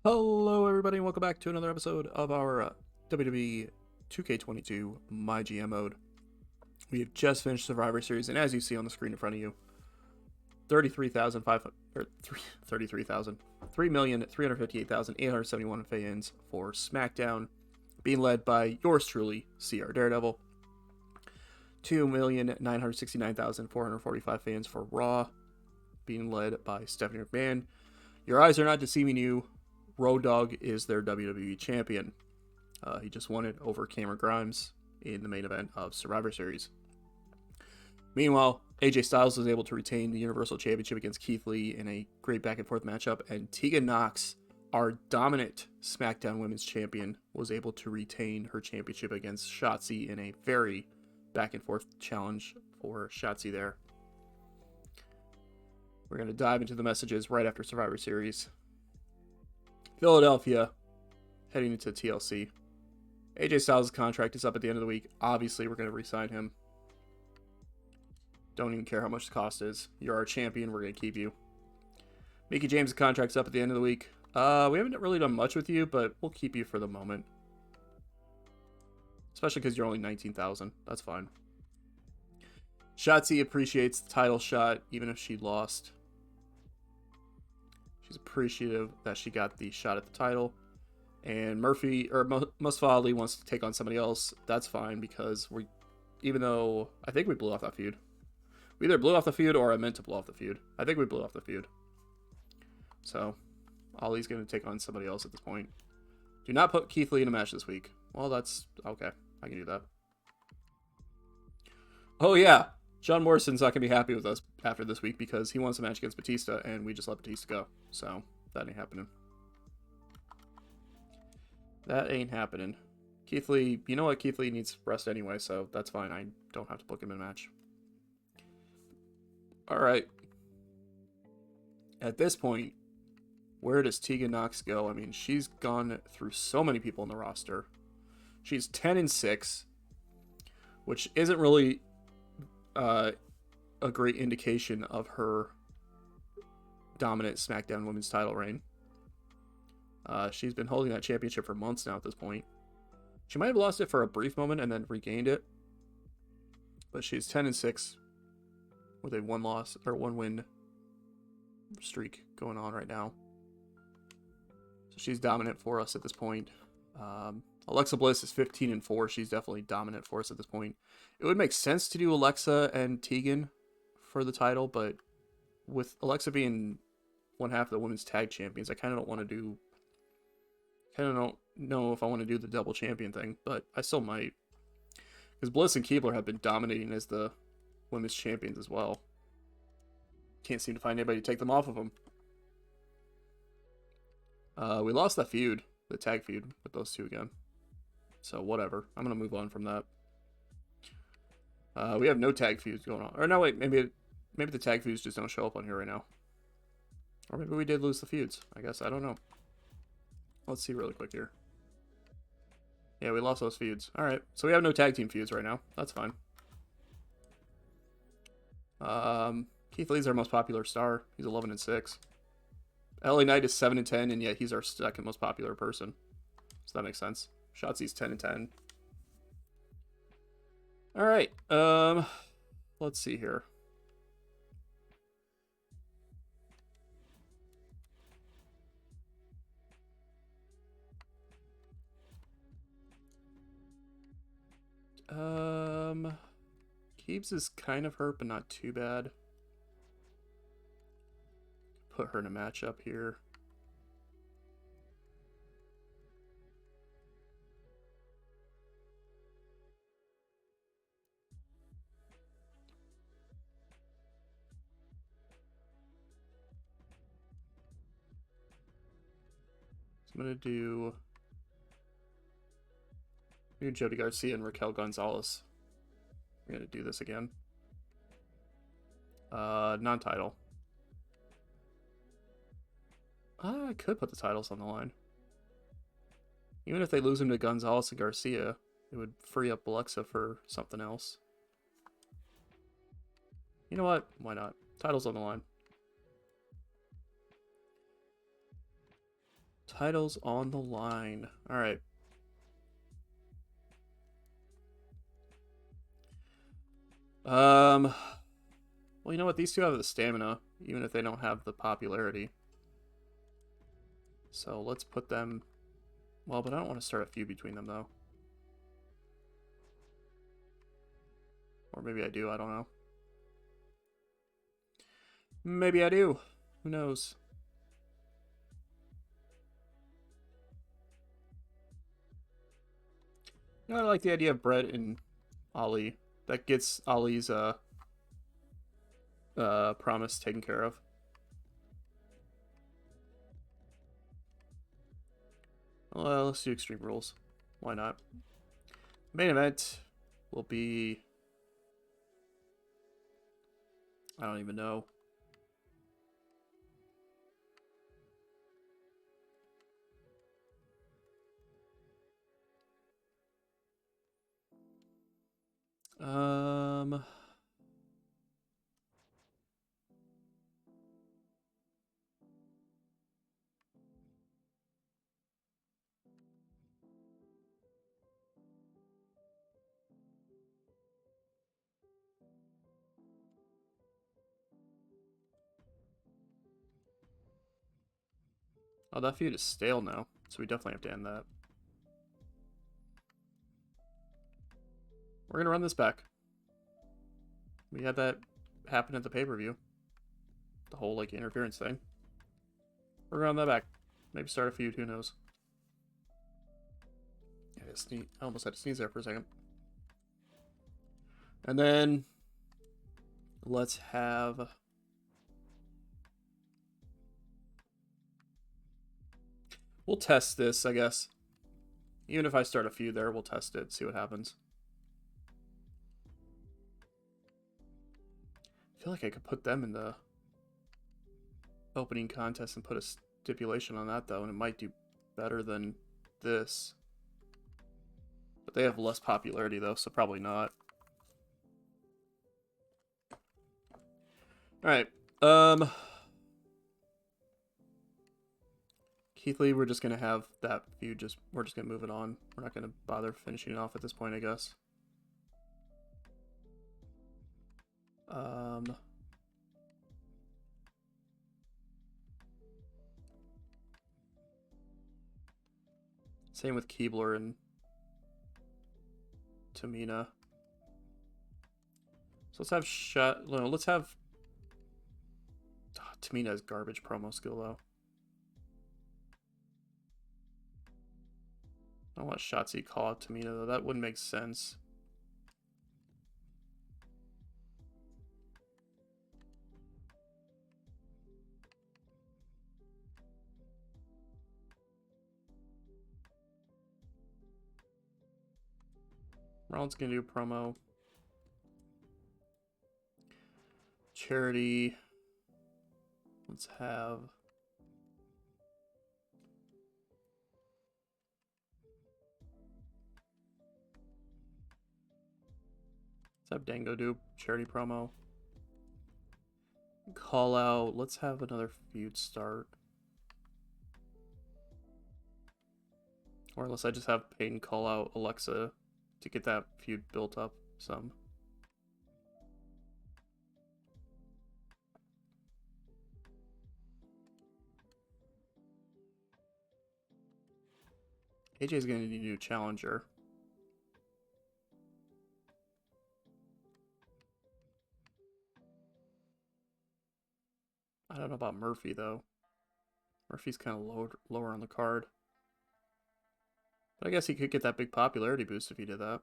Hello, everybody, and welcome back to another episode of our WWE 2K22 MyGM mode. We have just finished Survivor Series, and as you see on the screen in front of you, 3,358,871 fans for SmackDown, being led by yours truly, CR Daredevil. 2,969,445 fans for Raw, being led by Stephanie McMahon. Your eyes are not deceiving you. Road Dogg is their WWE champion. He just won it over Cameron Grimes in the main event of Survivor Series. Meanwhile, AJ Styles was able to retain the Universal Championship against Keith Lee in a great back and forth matchup, and Tegan Nox, our dominant SmackDown Women's Champion, was able to retain her championship against Shotzi in a very back and forth challenge for Shotzi there. We're going to dive into the messages right after Survivor Series. Philadelphia, heading into TLC. AJ Styles' contract is up at the end of the week. Obviously, we're going to re-sign him. Don't even care how much the cost is. You're our champion. We're going to keep you. Mickie James' contract's up at the end of the week. We haven't really done much with you, but we'll keep you for the moment. Especially because you're only 19,000. That's fine. Shotzi appreciates the title shot, even if she lost. She's appreciative that she got the shot at the title. And Mustafa Ali wants to take on somebody else. That's fine because even though I think we blew off that feud. We either blew off the feud or I meant to blow off the feud. I think we blew off the feud. So, Ali's going to take on somebody else at this point. Do not put Keith Lee in a match this week. Well, that's okay. I can do that. Oh, yeah. John Morrison's not going to be happy with us after this week because he wants a match against Batista, and we just let Batista go. So, that ain't happening. That ain't happening. Keith Lee, you know what? Keith Lee needs rest anyway, so that's fine. I don't have to book him in a match. Alright. At this point, where does Tegan Nox go? I mean, she's gone through so many people in the roster. She's 10-6, which isn't really a great indication of her dominant SmackDown Women's title reign. She's been holding that championship for months now at this point. She might have lost it for a brief moment and then regained it, but she's 10-6 with a one win streak going on right now. So she's dominant for us at this point. Alexa Bliss is 15-4. She's definitely dominant for us at this point. It would make sense to do Alexa and Tegan for the title, but with Alexa being one half of the women's tag champions, I kind of don't know if I want to do the double champion thing, but I still might. Because Bliss and Keibler have been dominating as the women's champions as well. Can't seem to find anybody to take them off of them. We lost that feud, the tag feud, with those two again. So whatever. I'm going to move on from that. We have no tag feuds going on. Or no, wait, maybe the tag feuds just don't show up on here right now. Or maybe we did lose the feuds. I guess. I don't know. Let's see really quick here. Yeah, we lost those feuds. Alright, so we have no tag team feuds right now. That's fine. Keith Lee's our most popular star. He's 11-6. LA Knight is 7-10, and yet he's our second most popular person. So that makes sense. Shotzi's 10-10. Alright, let's see here. Keebs is kind of hurt, but not too bad. Put her in a matchup here. So I'm gonna do Jody Garcia and Raquel Gonzalez. We're gonna do this again. Non-title. I could put the titles on the line. Even if they lose him to Gonzalez and Garcia, it would free up Alexa for something else. You know what? Why not? Titles on the line. Titles on the line. All right. Well, you know what? These two have the stamina, even if they don't have the popularity. So let's put them... Well, but I don't want to start a feud between them, though. Or maybe I do, I don't know. Maybe I do. Who knows? You know, I like the idea of Brett and Ali. That gets Ali's promise taken care of. Well, let's do Extreme Rules. Why not? Main event will be... I don't even know. Um... Oh, that feud is stale now, so we definitely have to end that. We're gonna run this back. We had that happen at the pay-per-view. The whole, like, interference thing. We're gonna run that back. Maybe start a feud, who knows. Yeah, I almost had to sneeze there for a second. And then... let's have... We'll test this, I guess. Even if I start a feud there, we'll test it, see what happens. I feel like I could put them in the opening contest and put a stipulation on that, though, and it might do better than this. But they have less popularity, though, so probably not. Alright. Keith Lee, we're just going to have that feud, we're just going to move it on. We're not going to bother finishing it off at this point, I guess. Same with Keebler and Tamina. So let's have let's have... Tamina's garbage promo skill, though. I don't want Shotzi call out Tamina, though. That wouldn't make sense. Rollins gonna do a promo. Charity. Let's have... Dango do charity promo. Call out. Let's have another feud start. Or unless I just have Peyton call out Alexa to get that feud built up some. AJ's gonna need a new challenger. I don't know about Murphy, though. Murphy's kind of lower on the card. But I guess he could get that big popularity boost if he did that.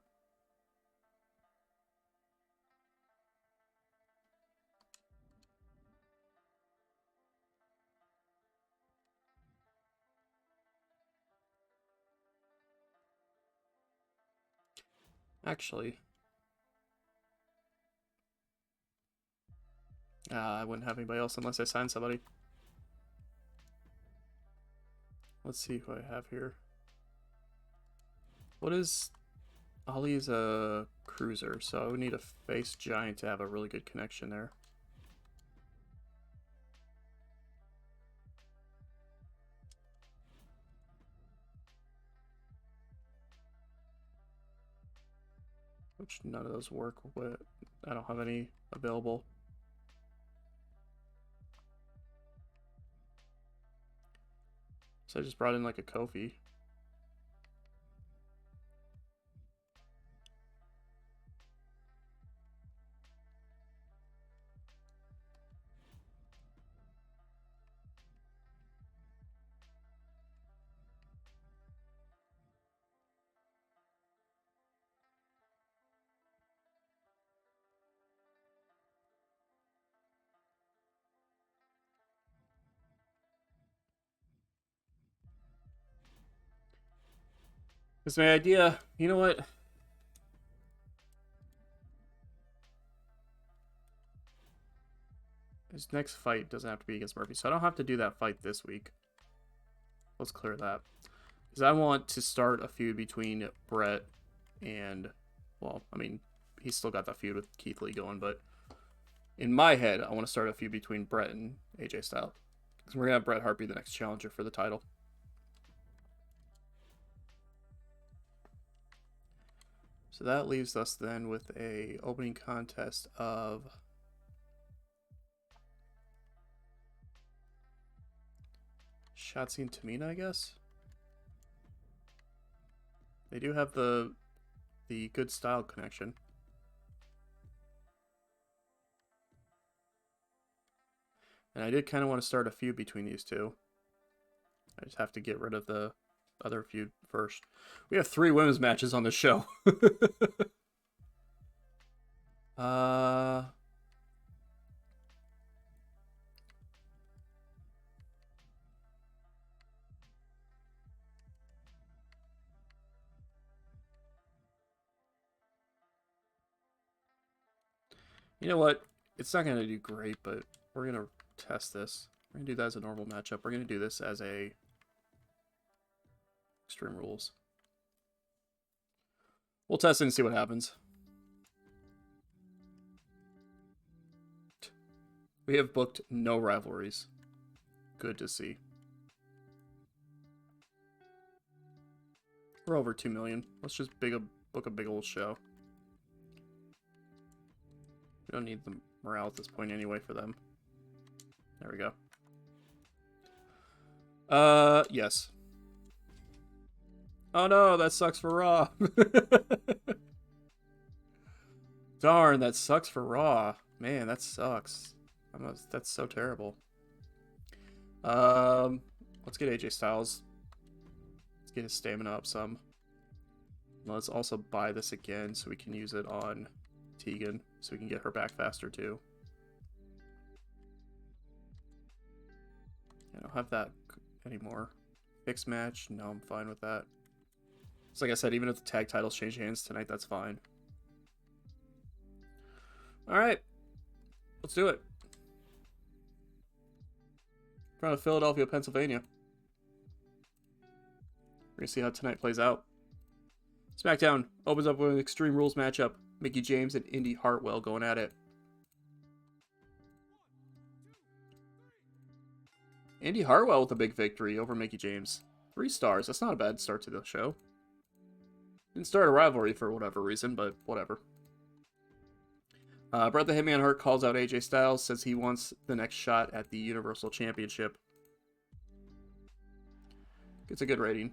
Actually, I wouldn't have anybody else unless I signed somebody. Let's see who I have here. What is... Ali's a cruiser, so I would need a face giant to have a really good connection there. which none of those work with. I don't have any available. So I just brought in like a Kofi. That's my idea. You know what? His next fight doesn't have to be against Murphy, so I don't have to do that fight this week. Let's clear that. Because I want to start a feud between Brett and, well, I mean, he's still got that feud with Keith Lee going, but in my head, I want to start a feud between Brett and AJ Styles. Because we're going to have Bret Hart be the next challenger for the title. So that leaves us then with a opening contest of Shotzi and Tamina, I guess. They do have the good style connection. And I did kind of want to start a feud between these two. I just have to get rid of the other feud first. We have 3 women's matches on this show. You know what? It's not going to do great, but we're going to test this. We're going to do that as a normal matchup. We're going to do this as a Extreme Rules. We'll test it and see what happens. We have booked no rivalries. Good to see. We're over 2 million. Let's just book a big old show. We don't need the morale at this point anyway for them. There we go. Yes. Oh no, that sucks for Raw. Darn, that sucks for Raw. Man, that sucks. That's so terrible. Let's get AJ Styles. Let's get his stamina up some. Let's also buy this again so we can use it on Tegan, so we can get her back faster too. I don't have that anymore. Fixed match? No, I'm fine with that. So like I said, even if the tag titles change hands tonight, that's fine. Alright. Let's do it. In front of Philadelphia, Pennsylvania. We're going to see how tonight plays out. SmackDown opens up with an Extreme Rules matchup. Mickie James and Indy Hartwell going at it. Indy Hartwell with a big victory over Mickie James. 3 stars. That's not a bad start to the show. Didn't start a rivalry for whatever reason, but whatever. Bret the Hitman Hart calls out AJ Styles, says he wants the next shot at the Universal Championship. Gets a good rating.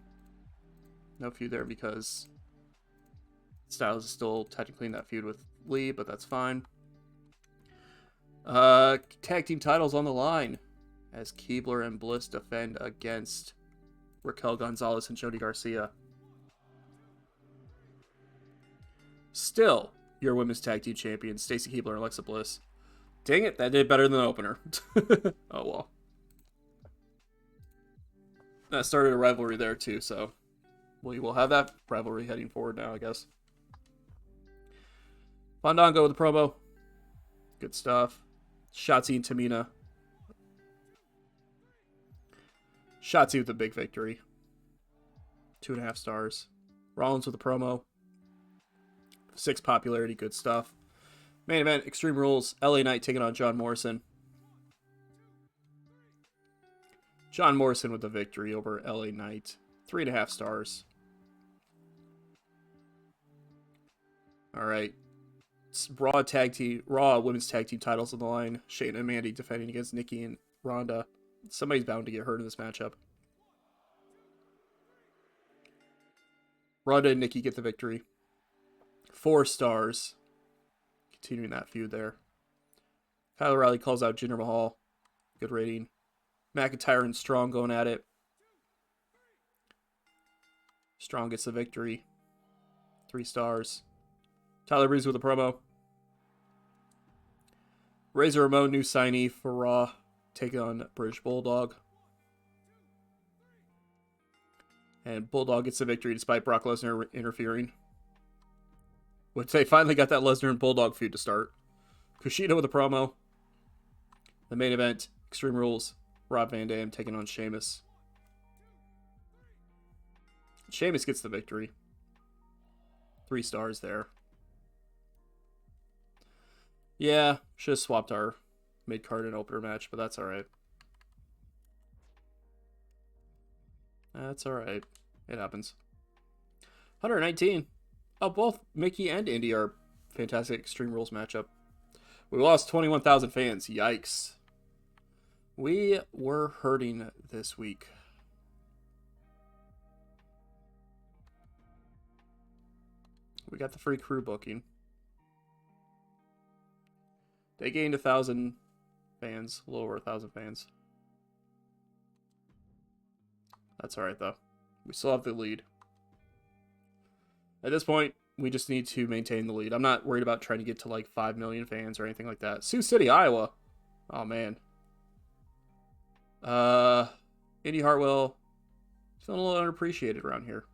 No feud there because Styles is still technically in that feud with Lee, but that's fine. Tag team titles on the line as Keibler and Bliss defend against Raquel Gonzalez and Jody Garcia. Still, your women's tag team champions, Stacy Keibler and Alexa Bliss. Dang it, that did better than the opener. Oh well. That started a rivalry there too, so we will have that rivalry heading forward now, I guess. Fandango with the promo. Good stuff. Shotzi and Tamina. Shotzi with the big victory. 2.5 stars. Rollins with the promo. 6 popularity, good stuff. Main event, Extreme Rules, LA Knight taking on John Morrison. John Morrison with the victory over LA Knight. 3.5 stars. All right. Raw women's tag team titles on the line. Shayna and Mandy defending against Nikki and Ronda. Somebody's bound to get hurt in this matchup. Ronda and Nikki get the victory. 4 stars. Continuing that feud there. Kyle O'Reilly calls out Jinder Mahal. Good rating. McIntyre and Strong going at it. Strong gets the victory. 3 stars. Tyler Breeze with a promo. Razor Ramon, new signee for Raw, taking on British Bulldog. And Bulldog gets the victory despite Brock Lesnar interfering. Which they finally got that Lesnar and Bulldog feud to start. Kushida with a promo. The main event, Extreme Rules, Rob Van Dam taking on Sheamus. Sheamus gets the victory. 3 stars there. Yeah, should have swapped our mid-card and opener match, but that's alright. That's alright. It happens. 119. Oh, both Mickey and Indy are fantastic Extreme Rules matchup. We lost 21,000 fans. Yikes. We were hurting this week. We got the free crew booking. They gained 1,000 fans, a little over 1,000 fans. That's alright, though. We still have the lead. At this point, we just need to maintain the lead. I'm not worried about trying to get to like 5 million fans or anything like that. Sioux City, Iowa. Oh, man. Indy Hartwell is feeling a little underappreciated around here.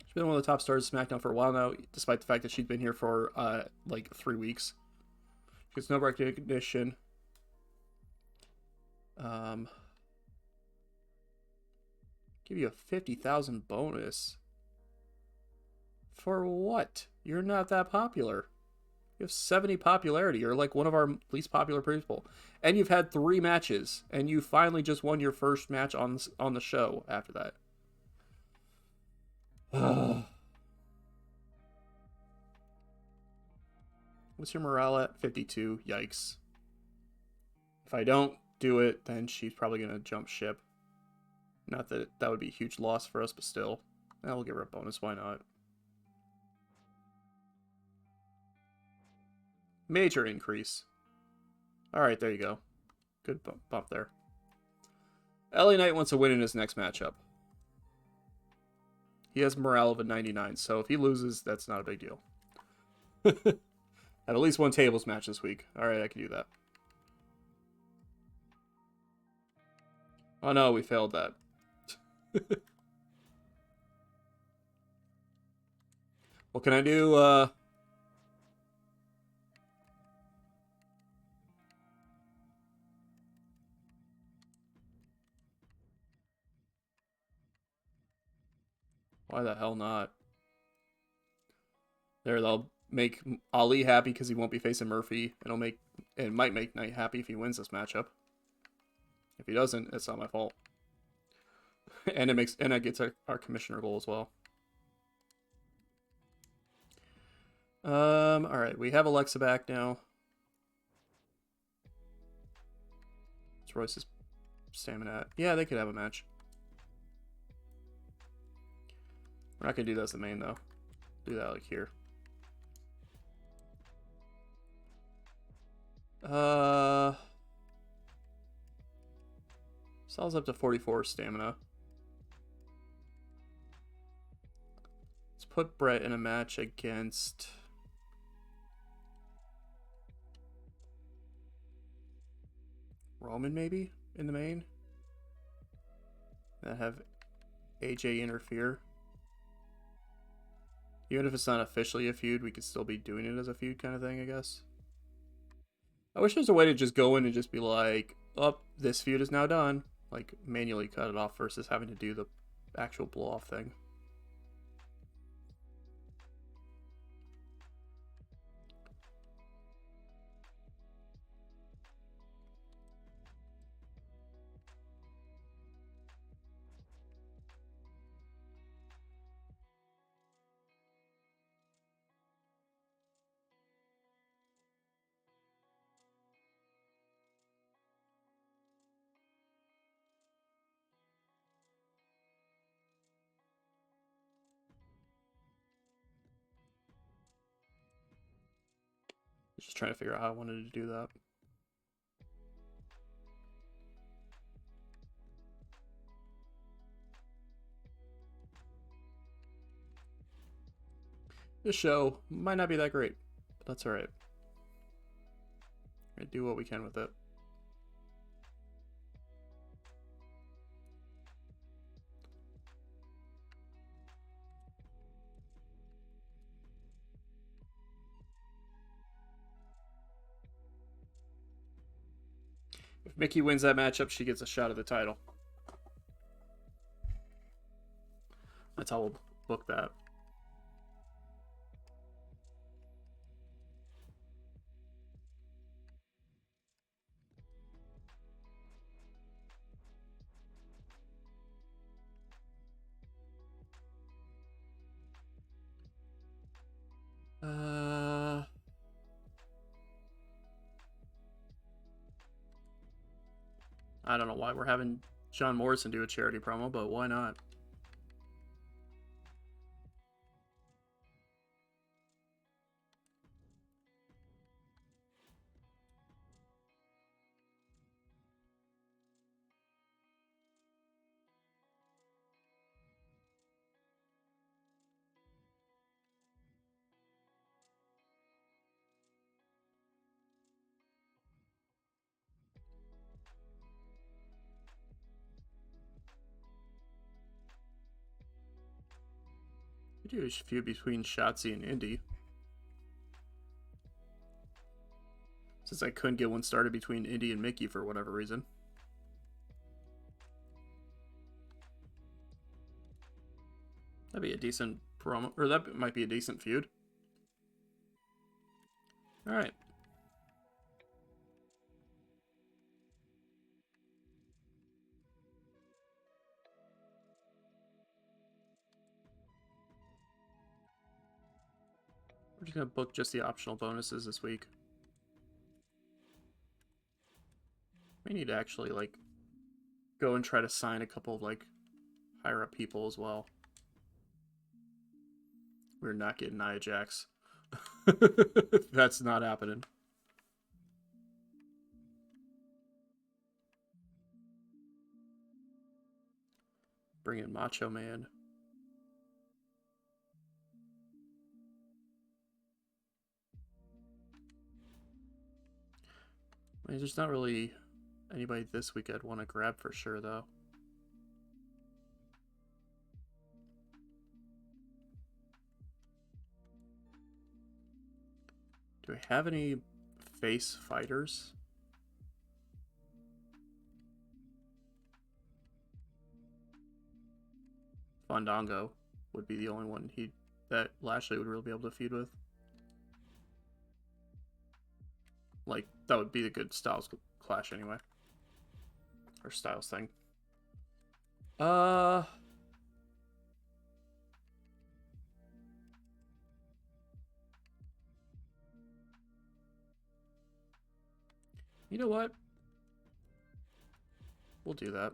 She's been one of the top stars of SmackDown for a while now, despite the fact that she's been here for like 3 weeks. She gets no recognition. Give you a 50,000 bonus. For what? You're not that popular. You have 70 popularity. You're like one of our least popular people. And you've had 3 matches. And you finally just won your first match on the show after that. What's your morale at? 52. Yikes. If I don't do it, then she's probably going to jump ship. Not that that would be a huge loss for us, but still. We'll give her a bonus. Why not? Major increase. Alright, there you go. Good bump there. LA Knight wants to win in his next matchup. He has morale of a 99, so if he loses, that's not a big deal. At least 1 tables match this week. Alright, I can do that. Oh no, we failed that. What can I do? Why the hell not? There, they'll make Ali happy because he won't be facing Murphy. It might make Knight happy if he wins this matchup. If he doesn't, it's not my fault. And it gets our commissioner goal as well. Alright, we have Alexa back now. What's Royce's stamina at? Yeah, they could have a match. We're not gonna do that as the main though. Do that like here. Sal's up to 44 stamina. Let's put Brett in a match against Roman, maybe, in the main. And have AJ interfere. Even if it's not officially a feud, we could still be doing it as a feud kind of thing, I guess. I wish there was a way to just go in and just be like, oh, this feud is now done. Like, manually cut it off versus having to do the actual blow-off thing. Just trying to figure out how I wanted to do that. This show might not be that great, but that's alright. I do what we can with it. If Mickey wins that matchup, she gets a shot at the title. That's how we'll book that. I don't know why we're having John Morrison do a charity promo, but why not? We do a feud between Shotzi and Indy. Since I couldn't get one started between Indy and Mickey for whatever reason. That'd be a decent promo, or that might be a decent feud. Alright. We're just gonna book just the optional bonuses this week. We need to actually, like, go and try to sign a couple of, like, higher up people as well. We're not getting Nia Jax. That's not happening. Bring in Macho Man. I mean, there's not really anybody this week I'd want to grab for sure, though. Do we have any face fighters? Fandango would be the only one that Lashley would really be able to feud with. Like, that would be a good Styles clash anyway. Or Styles thing. You know what? We'll do that.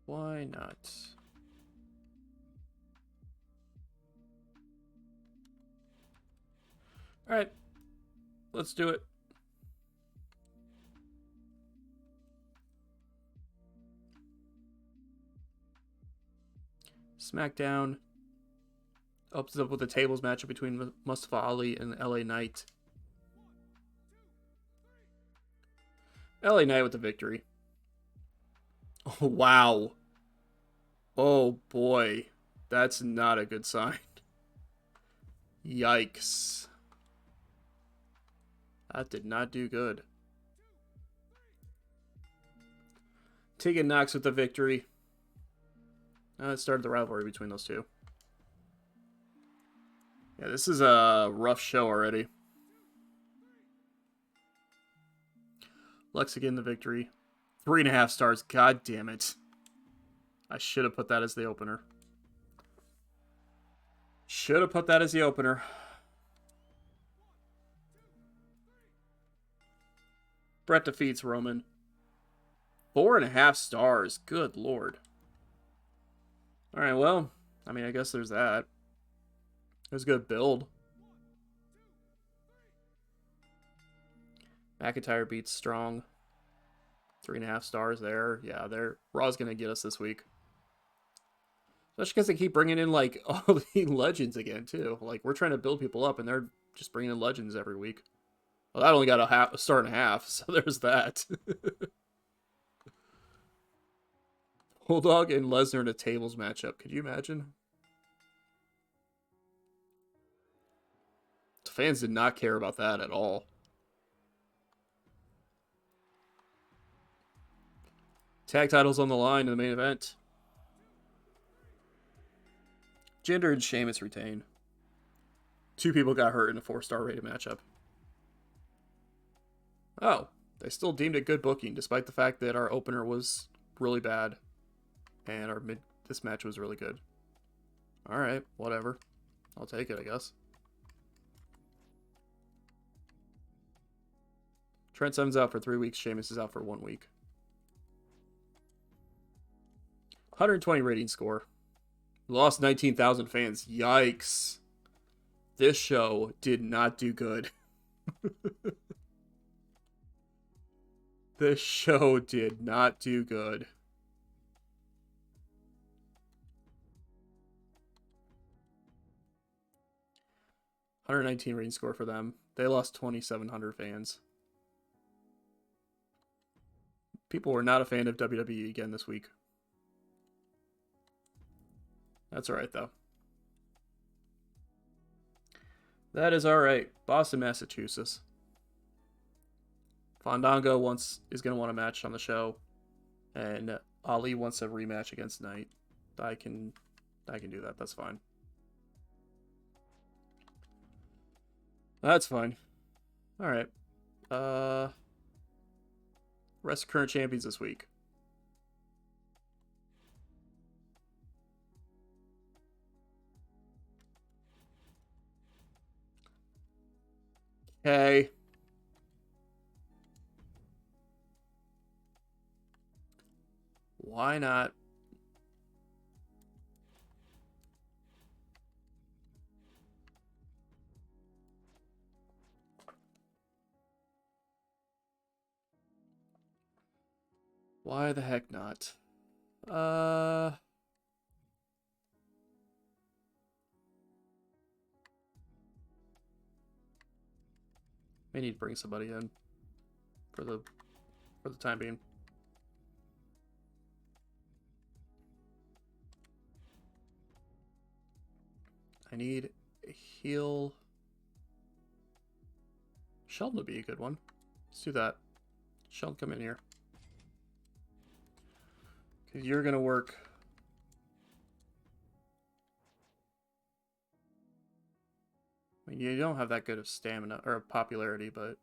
Why not? Alright. Let's do it. SmackDown opens up with a tables matchup between Mustafa Ali and LA Knight. LA Knight with the victory. Oh, wow. Oh boy. That's not a good sign. Yikes. That did not do good. Tegan Knox with the victory. It started the rivalry between those two. Yeah, this is a rough show already. Lex again the victory. 3.5 stars. God damn it. I should have put that as the opener. Should have put that as the opener. Brett defeats Roman. 4.5 stars. Good lord. Alright, well, I mean, I guess there's that. It was a good build. McIntyre beats Strong. 3.5 stars there. Yeah, Raw's gonna get us this week. Especially because they keep bringing in, like, all the legends again, too. Like, we're trying to build people up, and they're just bringing in legends every week. Well, that only got a star and a half, so there's that. Bulldog and Lesnar in a tables matchup. Could you imagine? The fans did not care about that at all. Tag titles on the line in the main event. Jinder and Sheamus retain. 2 people got hurt in a 4-star rated matchup. Oh, they still deemed it good booking, despite the fact that our opener was really bad. And this match was really good. Alright, whatever. I'll take it, I guess. Trent Seven's out for 3 weeks. Sheamus is out for 1 week. 120 rating score. Lost 19,000 fans. Yikes. This show did not do good. This show did not do good. $119 rating score for them. They lost 2,700 fans. People were not a fan of WWE again this week. That's alright, though. That is alright. Boston, Massachusetts. Fandango is going to want a match on the show. And Ali wants a rematch against Knight. I can do that. That's fine. That's fine. Alright. Rest of current champions this week. Okay. Why not? Why the heck not? May need to bring somebody in for the time being. I need a heal. Sheldon would be a good one. Let's do that. Sheldon, come in here. Because you're going to work. I mean, you don't have that good of stamina or popularity, but.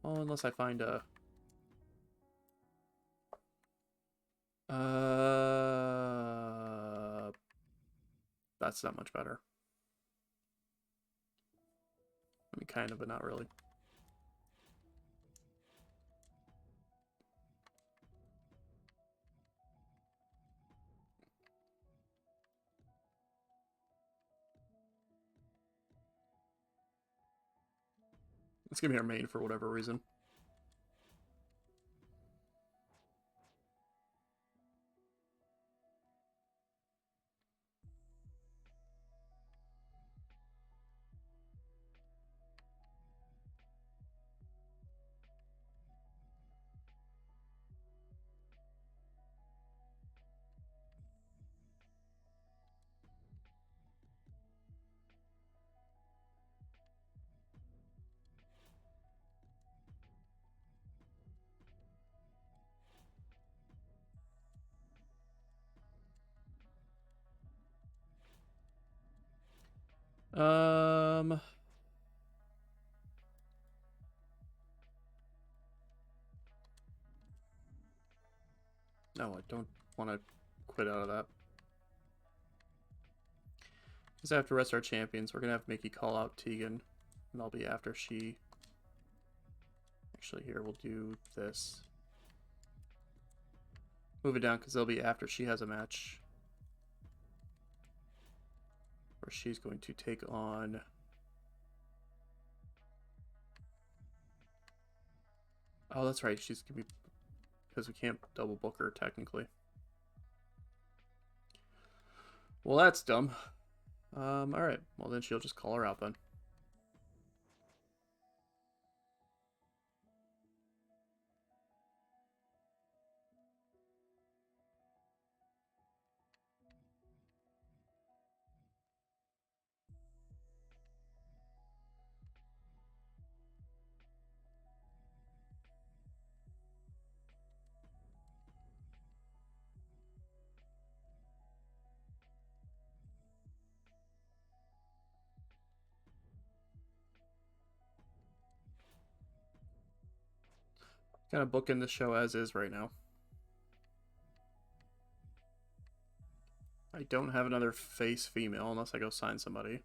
Well, unless I find a. That's not much better. I mean, kind of, but not really. It's gonna be our main for whatever reason. No, I don't want to quit out of that. Because after rest our champions, we're gonna have Mickey call out Tegan, and I'll be after she Actually, here, we'll do this. Move it down because it'll be after she has a match. Where she's going to take on... Oh, that's right. She's going to be... Because we can't double book her, technically. Well, that's dumb. Alright. Well, then she'll just call her out then. Kind of booking the show as is right now. I don't have another face female unless I go sign somebody.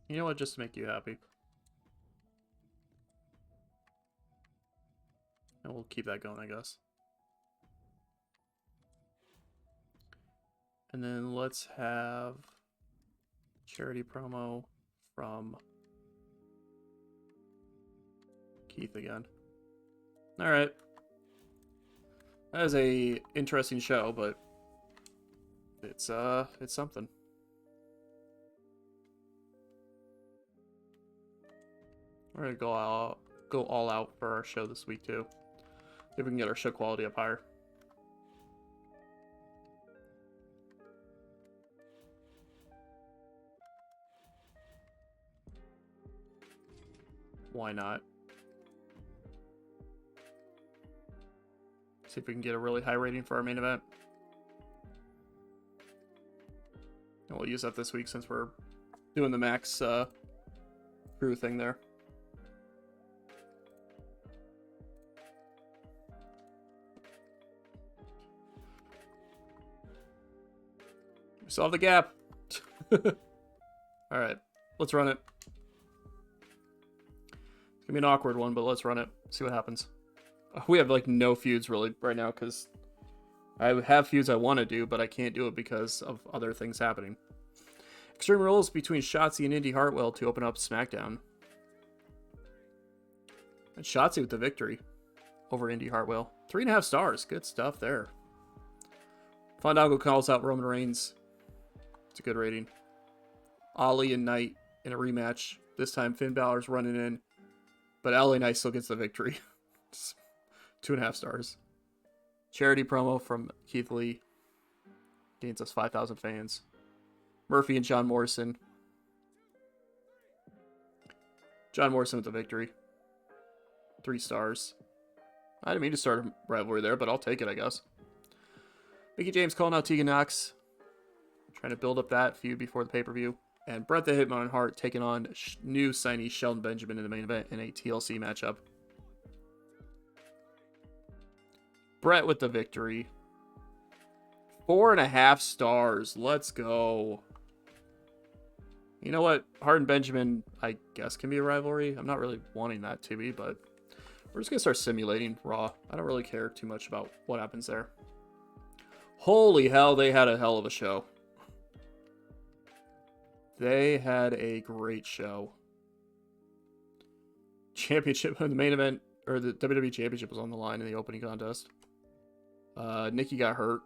You know what? Just to make you happy. And we'll keep that going, I guess. And then let's have charity promo from Keith again. All right. That is a interesting show, but it's something. We're gonna go all out for our show this week too. See if we can get our show quality up higher. Why not? See if we can get a really high rating for our main event. And we'll use that this week since we're doing the max crew thing there. We still have the gap. Alright, let's run it. It's gonna be an awkward one, but let's run it. See what happens. We have like no feuds really right now because I have feuds I want to do, but I can't do it because of other things happening. Extreme Rules between Shotzi and Indy Hartwell to open up SmackDown. And Shotzi with the victory over Indy Hartwell. 3.5 stars. Good stuff there. Fandango calls out Roman Reigns. It's a good rating. Ali and Knight in a rematch. This time Finn Balor's running in, but LA Knight still gets the victory. 2.5 stars. Charity promo from Keith Lee. Gains us 5,000 fans. Murphy and John Morrison. John Morrison with the victory. 3 stars. I didn't mean to start a rivalry there, but I'll take it, I guess. Mickie James calling out Tegan Nox. Trying to build up that feud before the pay-per-view. And Bret the Hitman Hart taking on new signee Shelton Benjamin in the main event in a TLC matchup. Bret with the victory. 4.5 stars. Let's go. You know what? Hart and Benjamin, I guess, can be a rivalry. I'm not really wanting that to be, but we're just going to start simulating Raw. I don't really care too much about what happens there. Holy hell, they had a hell of a show. They had a great show. Championship in the main event, or the WWE Championship was on the line in the opening contest. Nikki got hurt.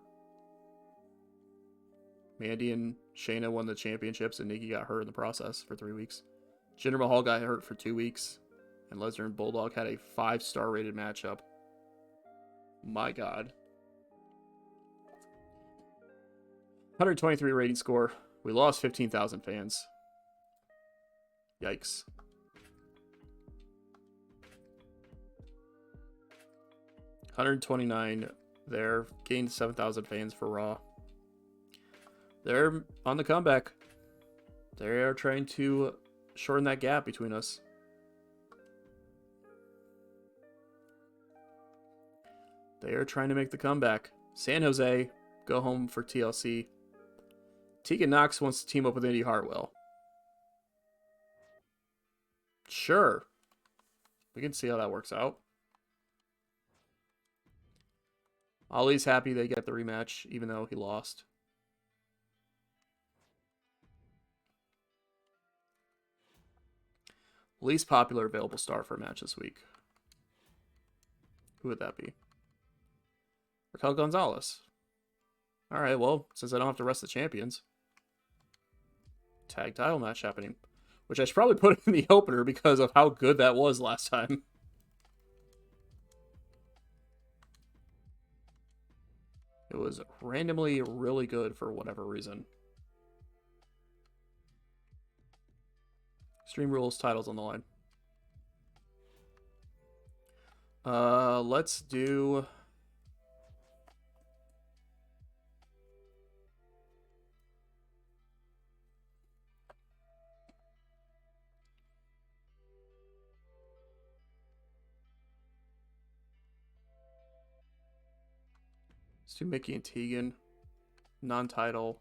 Mandy and Shayna won the championships, and Nikki got hurt in the process for 3 weeks. Jinder Mahal got hurt for 2 weeks. And Lesnar and Bulldog had a 5-star rated matchup. My God. 123 rating score. We lost 15,000 fans. Yikes. $129 there. Gained 7,000 fans for Raw. They're on the comeback. They are trying to shorten that gap between us. They are trying to make the comeback. San Jose, go home for TLC. Tegan Knox wants to team up with Indy Hartwell. Sure. We can see how that works out. Ollie's happy they get the rematch, even though he lost. Least popular available star for a match this week. Who would that be? Raquel Gonzalez. All right, well, since I don't have to rest the champions. Tag title match happening. Which I should probably put in the opener because of how good that was last time. It was randomly really good for whatever reason. Extreme Rules titles on the line. Let's do... Let's do Mickey and Tegan. Non-title.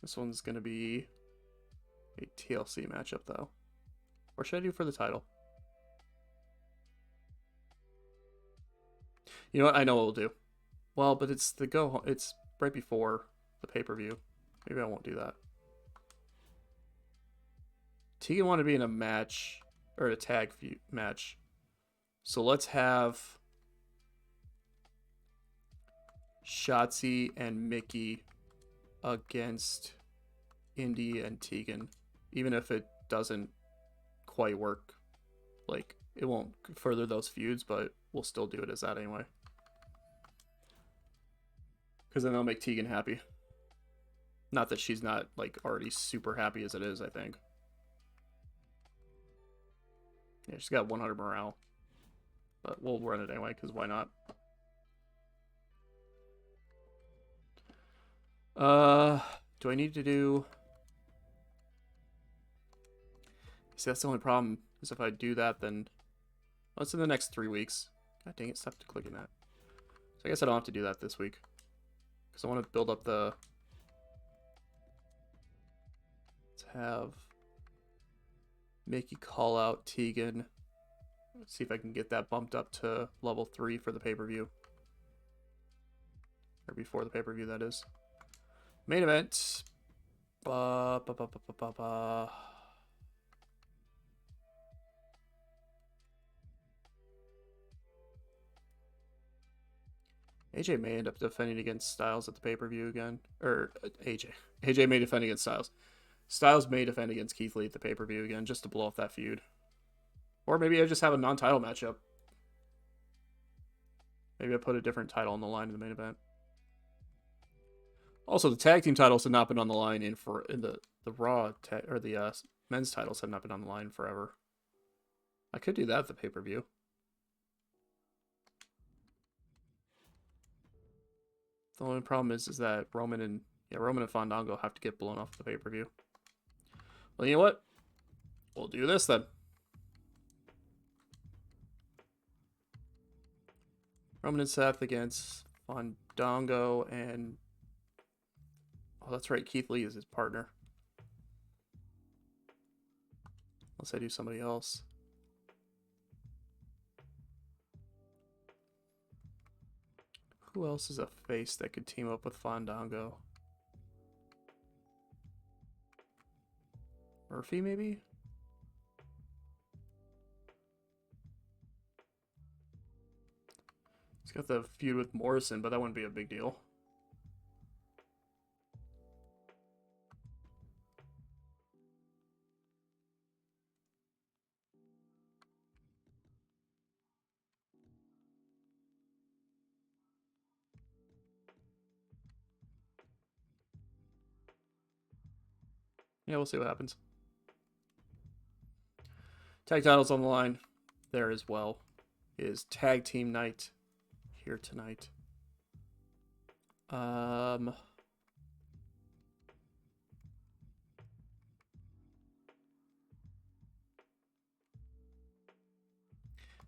This one's going to be a TLC matchup, though. Or should I do for the title? You know what? I know what we'll do. Well, but it's the go. It's right before the pay-per-view. Maybe I won't do that. Tegan wanted to be in a match, or a tag match. So let's have Shotzi and Mickey against Indy and Tegan. Even if it doesn't quite work. Like, it won't further those feuds, but we'll still do it as that anyway. Because then they'll make Tegan happy. Not that she's not, like, already super happy as it is, I think. Yeah, she's got 100 morale. But we'll run it anyway, because why not? Do I need to do... See, that's the only problem, is if I do that, then... Well, it's in the next 3 weeks. God dang it, stop clicking that. So I guess I don't have to do that this week. Because I want to build up the... Let's have... Mickey call out Tegan. Let's see if I can get that bumped up to level 3 for the pay-per-view. Or before the pay-per-view, that is. Main event. AJ may end up defending against Styles at the pay-per-view again. Or AJ. AJ may defend against Styles. Styles may defend against Keith Lee at the pay-per-view again, just to blow off that feud. Or maybe I just have a non-title matchup. Maybe I put a different title on the line in the main event. Also, the tag team titles have not been on the line in the Raw or the men's titles have not been on the line forever. I could do that at the pay-per-view. The only problem is that Roman and Fandango have to get blown off the pay-per-view. Well, you know what? We'll do this then. Roman and Seth against Fandango and... Oh, that's right. Keith Lee is his partner. Unless I do somebody else. Who else is a face that could team up with Fandango? Murphy, maybe? He's got the feud with Morrison, but that wouldn't be a big deal. Yeah, we'll see what happens. Tag titles on the line there as well. Is tag team night here tonight. Um,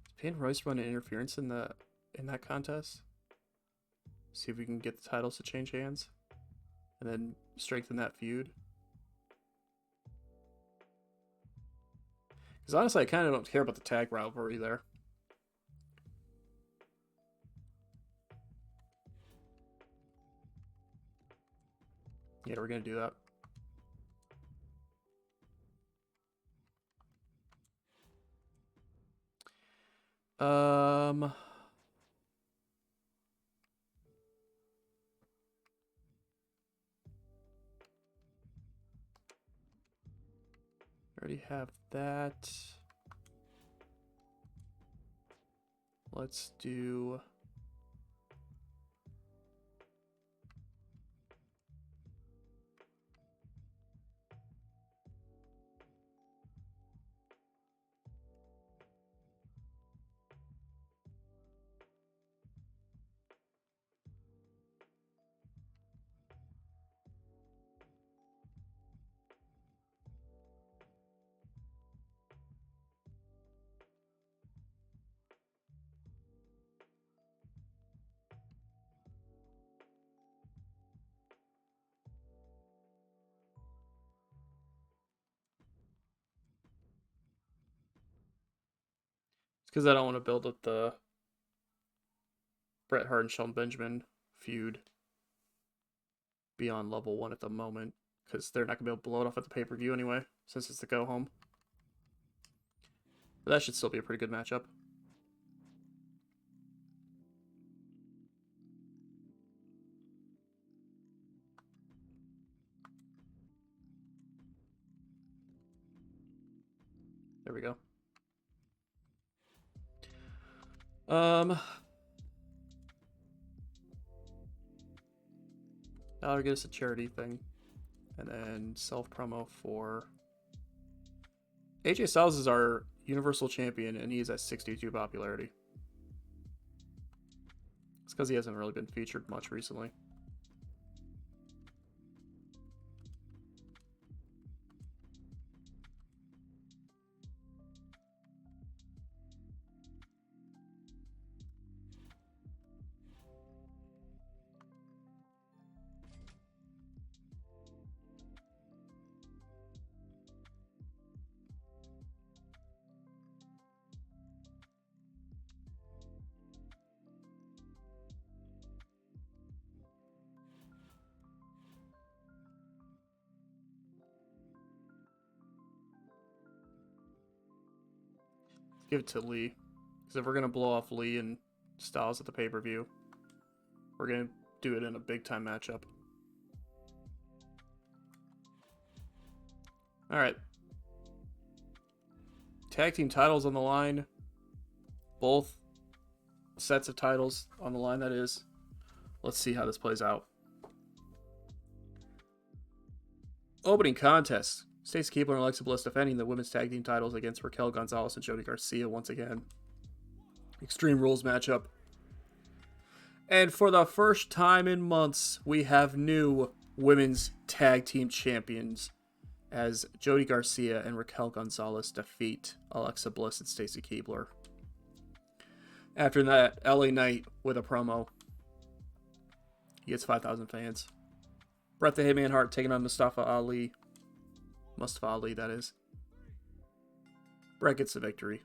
Is Peyton Royce run an interference in that contest? See if we can get the titles to change hands, and then strengthen that feud. Because honestly, I kind of don't care about the tag rivalry there. Yeah, we're gonna do that. Already have that. Let's do... It's because I don't want to build up the Bret Hart and Shelton Benjamin feud beyond level 1 at the moment, because they're not going to be able to blow it off at the pay-per-view anyway, since it's the go-home. But that should still be a pretty good matchup. There we go. I'll get us a charity thing, and then self-promo for... AJ Styles is our Universal Champion, and he is at 62 popularity. It's because he hasn't really been featured much recently. Give it to Lee. Because if we're going to blow off Lee and Styles at the pay-per-view, we're going to do it in a big-time matchup. Alright. Tag team titles on the line. Both sets of titles on the line, that is. Let's see how this plays out. Opening contest. Stacey Keibler and Alexa Bliss defending the women's tag team titles against Raquel Gonzalez and Jody Garcia once again. Extreme Rules matchup. And for the first time in months, we have new women's tag team champions as Jody Garcia and Raquel Gonzalez defeat Alexa Bliss and Stacey Keibler. After that, LA Knight with a promo. He gets 5,000 fans. Bret the Hitman Hart taking on Mustafa Ali, that is. Bret gets the victory.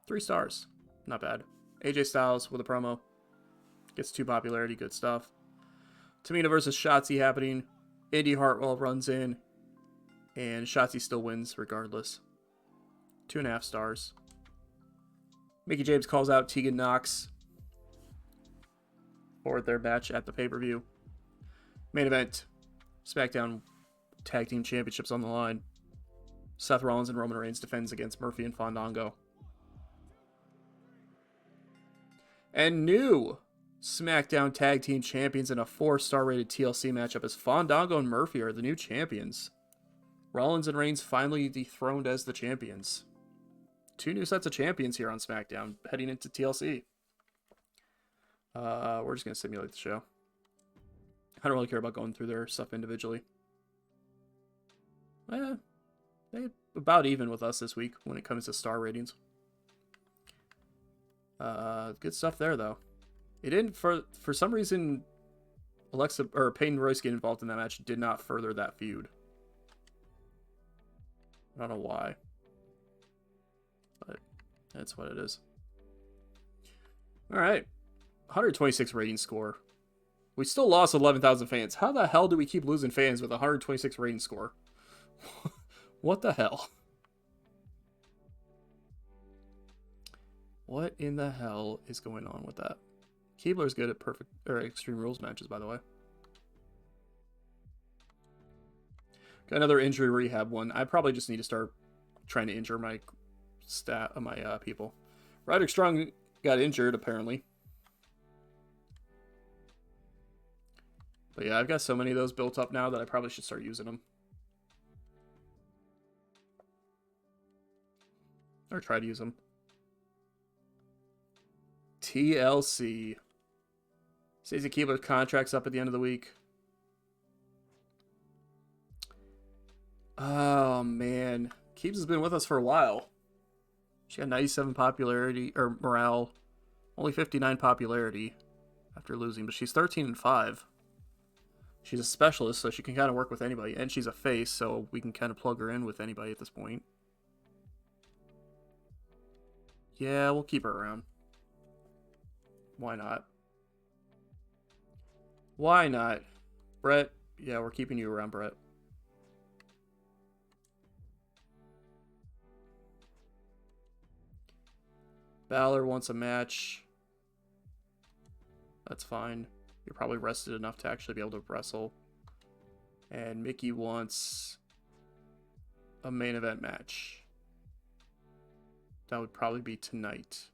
3 stars. Not bad. AJ Styles with a promo. Gets 2 popularity. Good stuff. Tamina versus Shotzi happening. Indy Hartwell runs in. And Shotzi still wins regardless. 2.5 stars. Mickie James calls out Tegan Nox for their match at the pay-per-view. Main event. SmackDown Tag Team Championships on the line. Seth Rollins and Roman Reigns defends against Murphy and Fandango. And new SmackDown Tag Team Champions in a 4-star rated TLC matchup as Fandango and Murphy are the new champions. Rollins and Reigns finally dethroned as the champions. 2 new sets of champions here on SmackDown heading into TLC. We're just going to simulate the show. I don't really care about going through their stuff individually. They about even with us this week when it comes to star ratings. Good stuff there though. It didn't for some reason. Alexa or Peyton Royce getting involved in that match did not further that feud. I don't know why, but that's what it is. All right, 126 rating score. We still lost 11,000 fans. How the hell do we keep losing fans with 126 rating score? What the hell? What in the hell is going on with that? Keebler's good at perfect or Extreme Rules matches, by the way. Got another injury rehab one. I probably just need to start trying to injure my people. Roderick Strong got injured apparently. But yeah, I've got so many of those built up now that I probably should start using them. Or try to use them. TLC. Stacey Keebler's contract's up at the end of the week. Oh, man. Keebs has been with us for a while. She got 97 popularity, or morale. Only 59 popularity after losing, but she's 13-5. She's a specialist, so she can kind of work with anybody. And she's a face, so we can kind of plug her in with anybody at this point. Yeah, we'll keep her around. Why not? Why not? Brett, yeah, we're keeping you around, Brett. Balor wants a match. That's fine. You're probably rested enough to actually be able to wrestle. And Mickey wants a main event match. That would probably be tonight.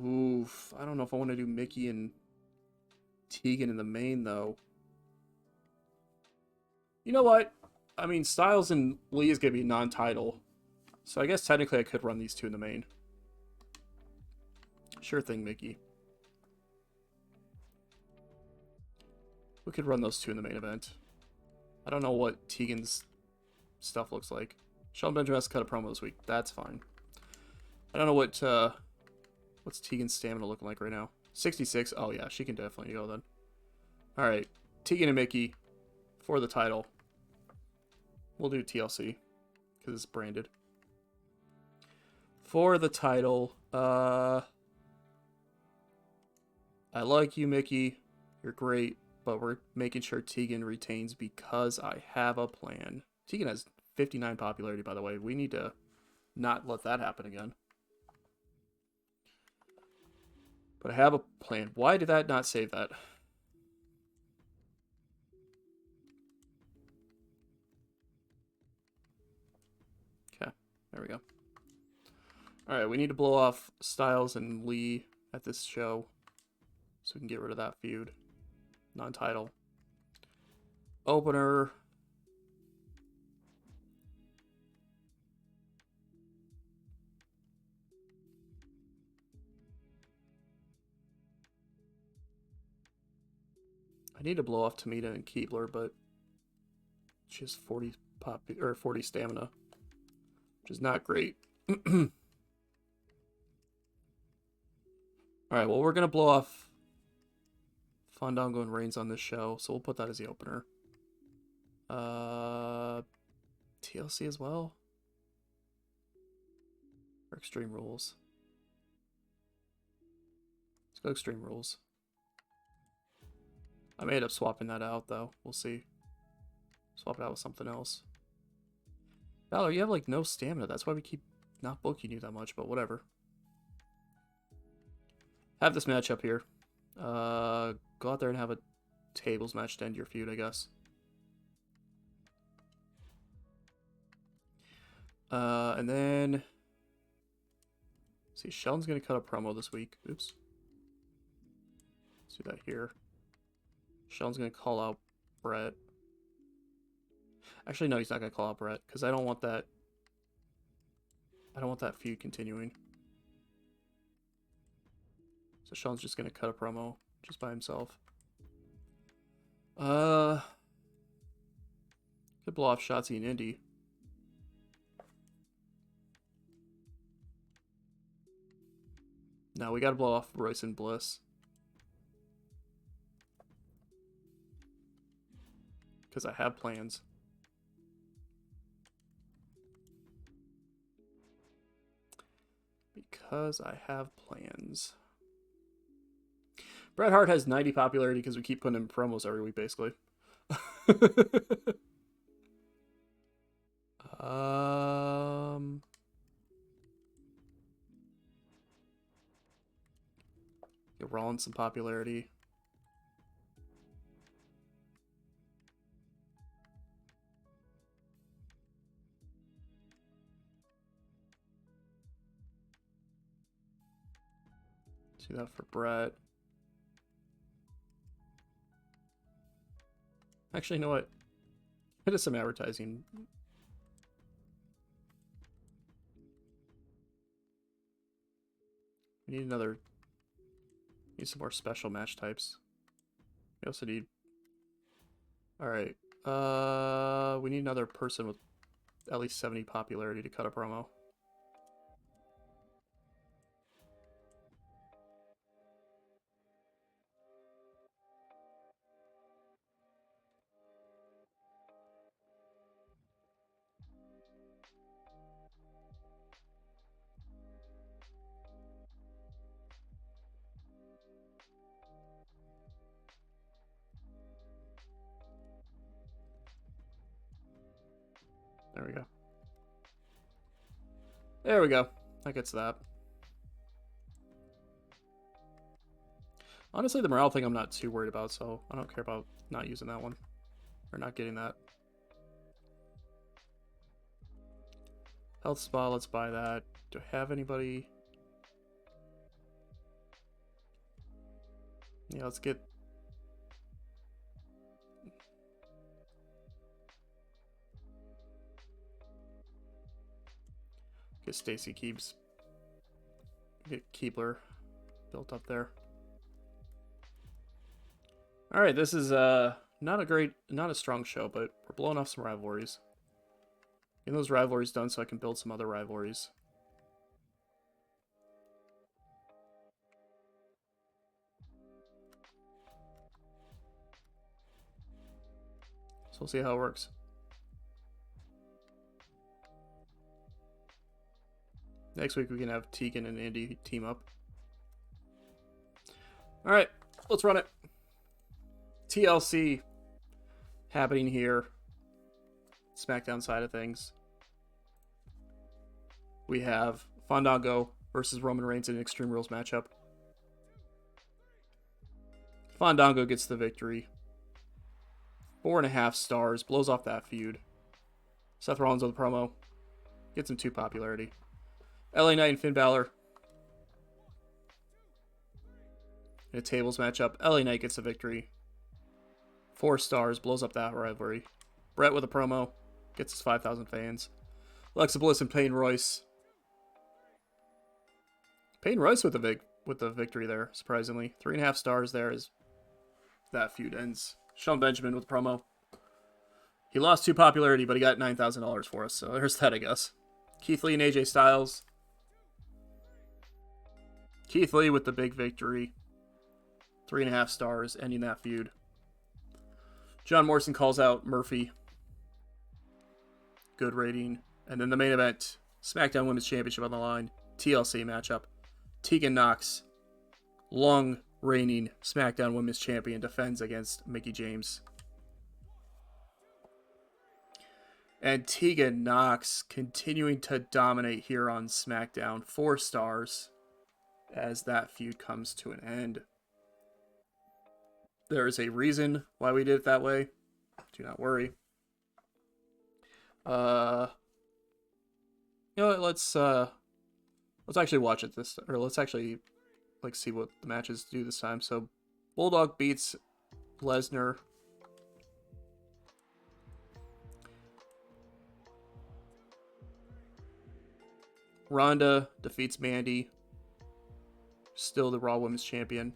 Oof. I don't know if I want to do Mickey and Tegan in the main, though. You know what? I mean, Styles and Lee is going to be non-title. So I guess technically I could run these two in the main. Sure thing, Mickey. We could run those two in the main event. I don't know what Tegan's stuff looks like. Shelton Benjamin has to cut a promo this week. That's fine. I don't know what what's Tegan's stamina looking like right now. 66. Oh yeah, she can definitely go then. All right, Tegan and Mickey for the title. We'll do TLC because it's branded. For the title, I like you, Mickey. You're great, but we're making sure Tegan retains because I have a plan. Tegan has 59 popularity, by the way. We need to not let that happen again. But I have a plan. Why did that not save that? Okay, there we go. Alright, we need to blow off Styles and Lee at this show so we can get rid of that feud. Non-title. Opener. I need to blow off Tamina and Keebler, but she has 40 stamina, which is not great. Alright, well, we're going to blow off Fandango and Reigns on this show, so we'll put that as the opener. TLC as well? Or Extreme Rules? Let's go Extreme Rules. I may end up swapping that out, though. We'll see. Swap it out with something else. Balor, you have, like, no stamina. That's why we keep not booking you that much, but whatever. Have this match up here. Go out there and have a tables match to end your feud, I guess. And then... see, Shelton's going to cut a promo this week. Oops. Let's do that here. Shelton's going to call out Brett. Actually, no, he's not going to call out Brett, because I don't want that... I don't want that feud continuing. So Shelton's just going to cut a promo. just by himself. Could blow off Shotzi and Indy. No, we gotta blow off Royce and Bliss. Because I have plans. Because I have plans. Bret Hart has 90 popularity because we keep putting in promos every week, basically. Get Rollins some popularity. Do that for Bret. Actually, you know what? Hit us some advertising. We need another. Need some more special match types. We also need. Alright. We need another person with at least 70 popularity to cut a promo. There we go. There we go. That gets that. Honestly, the morale thing I'm not too worried about, so I don't care about not using that one. Or not getting that. Health spa, let's buy that. Do I have anybody? Yeah, let's get... Get Stacy Keebs. Get Keebler built up there. Alright, this is not a strong show, but we're blowing off some rivalries. Getting those rivalries done so I can build some other rivalries. So we'll see how it works. Next week we can have Tegan and Indy team up. Alright, let's run it. TLC happening here. SmackDown side of things. We have Fandango versus Roman Reigns in an Extreme Rules matchup. Fandango gets the victory. 4.5 stars. Blows off that feud. Seth Rollins with a promo. Gets him 2 popularity. LA Knight and Finn Balor. In a tables matchup, LA Knight gets the victory. 4 stars. Blows up that rivalry. Bret with a promo. Gets his 5,000 fans. Alexa Bliss and Peyton Royce. Peyton Royce with the victory there, surprisingly. 3.5 stars there as that feud ends. Sean Benjamin with a promo. He lost 2 popularity, but he got $9,000 for us, so there's that, I guess. Keith Lee and AJ Styles. Keith Lee with the big victory. 3.5 stars, ending that feud. John Morrison calls out Murphy. Good rating. And then the main event, SmackDown Women's Championship on the line. TLC matchup. Tegan Nox, long reigning SmackDown Women's Champion, defends against Mickie James. And Tegan Nox continuing to dominate here on SmackDown. 4 stars as that feud comes to an end. There is a reason why we did it that way. Do not worry. You know what, let's actually watch it let's actually see what the matches do this time. So Bulldog beats Lesnar. Ronda defeats Mandy. Still the Raw Women's Champion.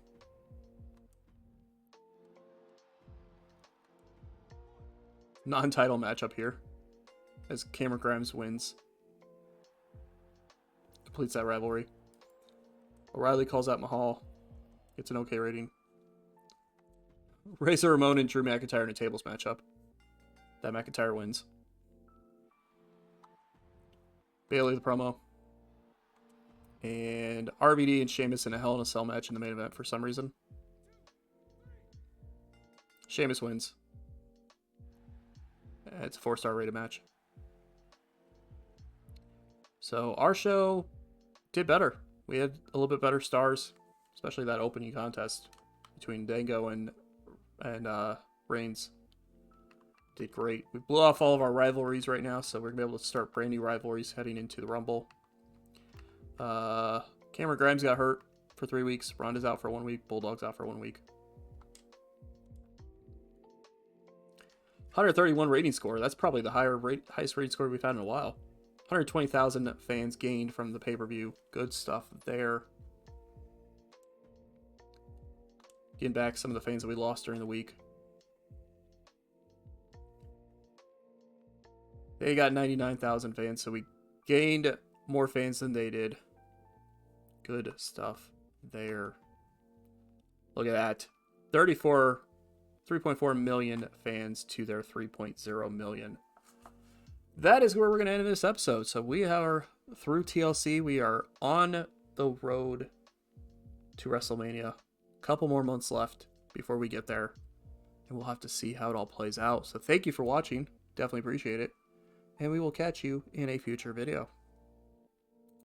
non-title matchup here, as Cameron Grimes wins. Completes that rivalry. O'Reilly calls out Mahal. Gets an okay rating. Razor Ramon and Drew McIntyre in a tables matchup. That McIntyre wins. Bailey the promo. And RVD and Sheamus in a Hell in a Cell match in the main event for some reason. Sheamus wins. It's a 4-star rated match. So our show did better. We had a little bit better stars, especially that opening contest between Dango and Reigns. Did great. We blew off all of our rivalries right now, so we're going to be able to start brand new rivalries heading into the Rumble. Cameron Grimes got hurt for 3 weeks. Ronda's out for 1 week. Bulldog's out for 1 week. 131 rating score. That's probably the highest rating score we've had in a while. 120,000 fans gained from the pay-per-view. Good stuff there. Getting back some of the fans that we lost during the week. They got 99,000 fans, so we gained more fans than they did. Good stuff there. Look at that. 3.4 million fans to their 3.0 million. That is where we're going to end this episode. So we are through TLC. We are on the road to WrestleMania. A couple more months left before we get there. And we'll have to see how it all plays out. So thank you for watching. Definitely appreciate it. And we will catch you in a future video.